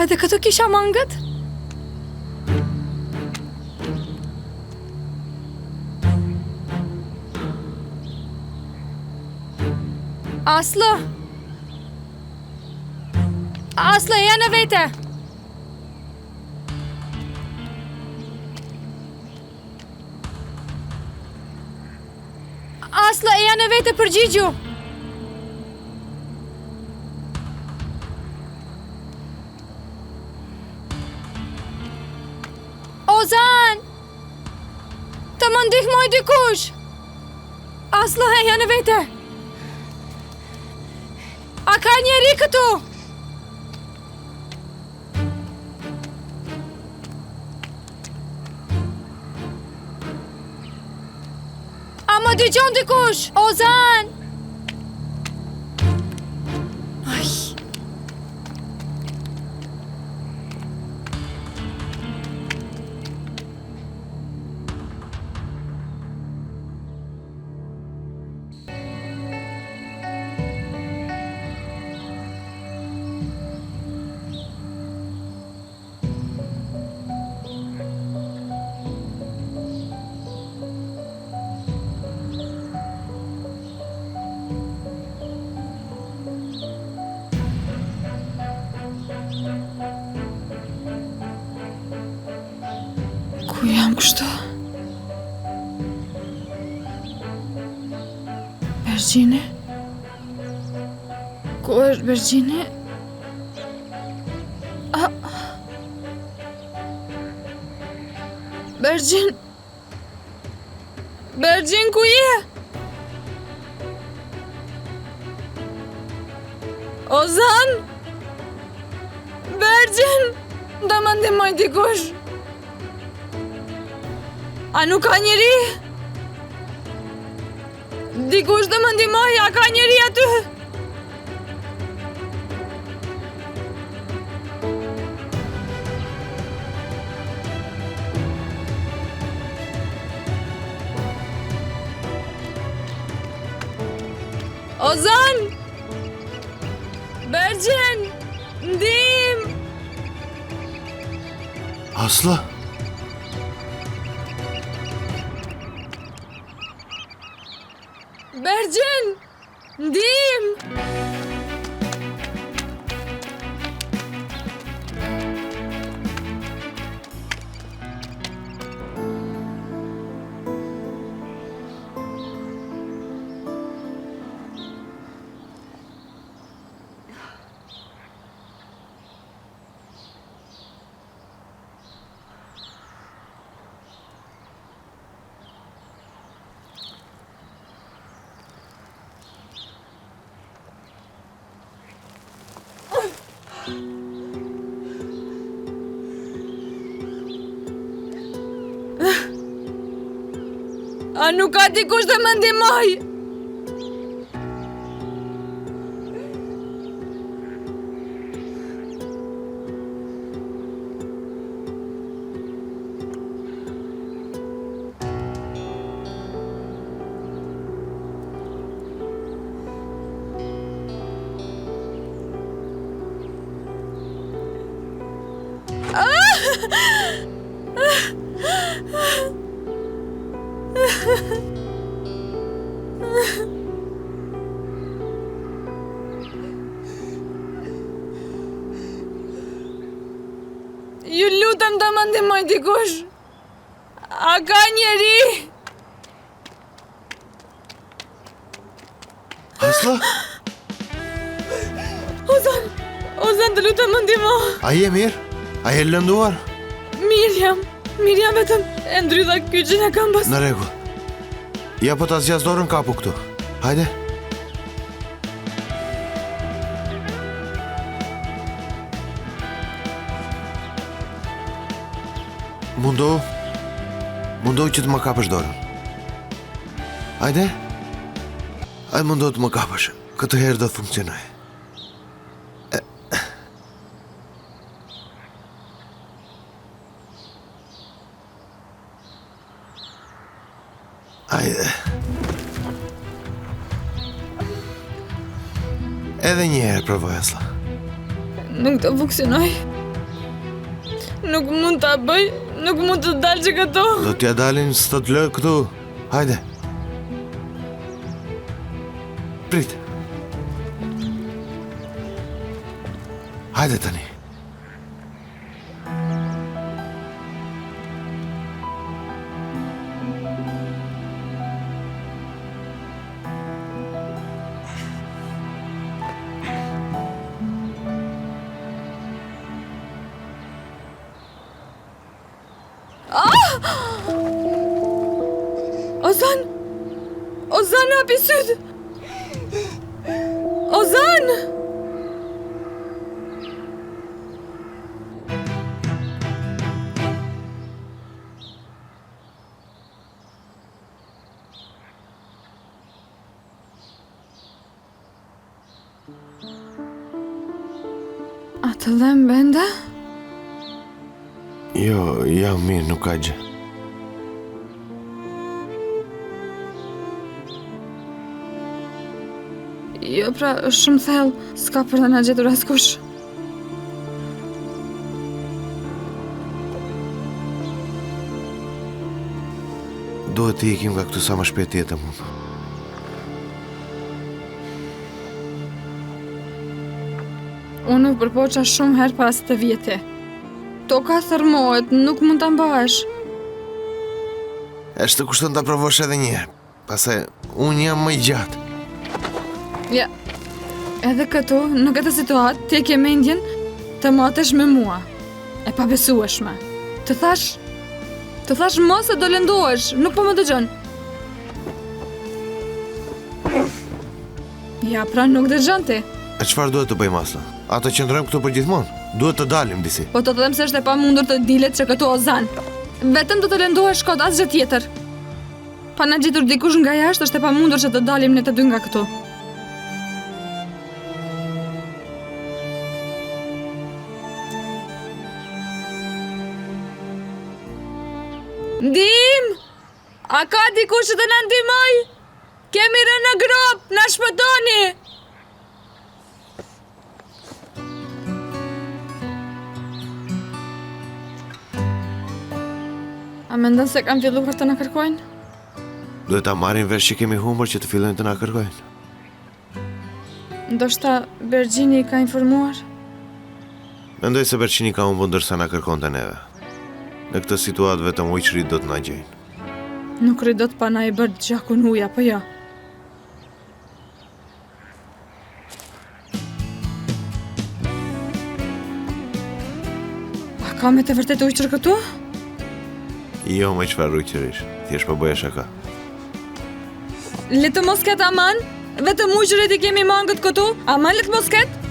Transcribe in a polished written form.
Edhe këtu kisha mangët? Aslı! Aslı, e janë vete! Aslı, e janë vete, përgjigju! Ozan! Të më ndihmoj dikush! Aslı, e janë vete! A ka njeri këtu? A më dëgjon dikush? Ozan! Aj. Ku jam kështu? Bergjini? Ku është Bergjini? Bergjin? Bergjin, ku je? Ozan? Bergjin? Da më ndihmoj dikush. A nuk ka njeri? Dikush dhe më ndihmoj, a ka njeri aty? Ozan! Bergjin! Ndim! Aslı! Bergjin! Ndim! A nuk ka dikush dhe më ndihmoj? Ju lutem të më ndihmoj dikush. A ka njeri? Aslı? Ozan, të lutem më ndihmo. A je mirë? A je lënduar? Mirë jam vetëm e ndrydha kyçin e këmbës. Në rregull. Ja po ta zgjas dorën kapu këtu. Hajde. Mundohu që të më kapësh dorën. Hajde. Ai mundohu të më kapësh. Këtë herë do të funksionoj. Hajde. Edhe një herë provoj, Aslı. Nuk do funksionoj. Nuk mund ta bëj, nuk mund të dalë që këto. Do t'ja dalin së të lë këtu. Hajde. Prit. Hajde tani. Ozan! Ozan hapi sytë! Ozan! A të dhem benda? Jo, jam mirë, nuk ka gjë. Jo, pra, është shumë thellë, s'ka për të na gjetur askush. Duhet të ikim nga këtu sa më shpejt jetë mund. Unë u përpoqa shumë herë pas të vjete. Toka thërmohet, nuk mund ta mbash. Është të kushton ta provosh edhe një herë. Pastaj unë jam më i gjatë. Ja, edhe këtu, në këtë situatë, ti ke mendjen të matesh me mua. E pabesueshme. Të thash mos e do lëndohesh, nuk po më dëgjon. Ja, pra nuk dëgjon ti. E çfarë duhet të bëjmë asla? A të qëndrojmë këtu për gjithmonë? Duhet të dalim disi. Po të them se është e pamundur të dilet që këtu Ozan. Vetëm do të lëndohesh kot, asgjë tjetër. Pa na gjetur dikush nga jashtë, është e pamundur që të dalim ne të dy nga këtu. Ndim! A ka dikush që të na ndihmoj? Kemi rënë në grop, na shpëtoni! A mendon se kam filluar të na kërkojnë? Duhet ta marrin vesh që kemi humbur që të fillojnë të na kërkojnë. Ndoshta Bergjini i ka informuar? Mendoj se Bergjini ka humbur ndërsa na kërkonte neve. Në këtë situatë vetëm ujqërit do të na gjejnë. Nuk rridot pa na i bërë gjakun huja, po jo. A ka me të vërtet ujqër këtu? Jo me çfarë ujqërish, thjesht po bëja shaka. Le të mos ketë aman, vetëm ujqërit i kemi mangët këtu, aman le të mos ketë?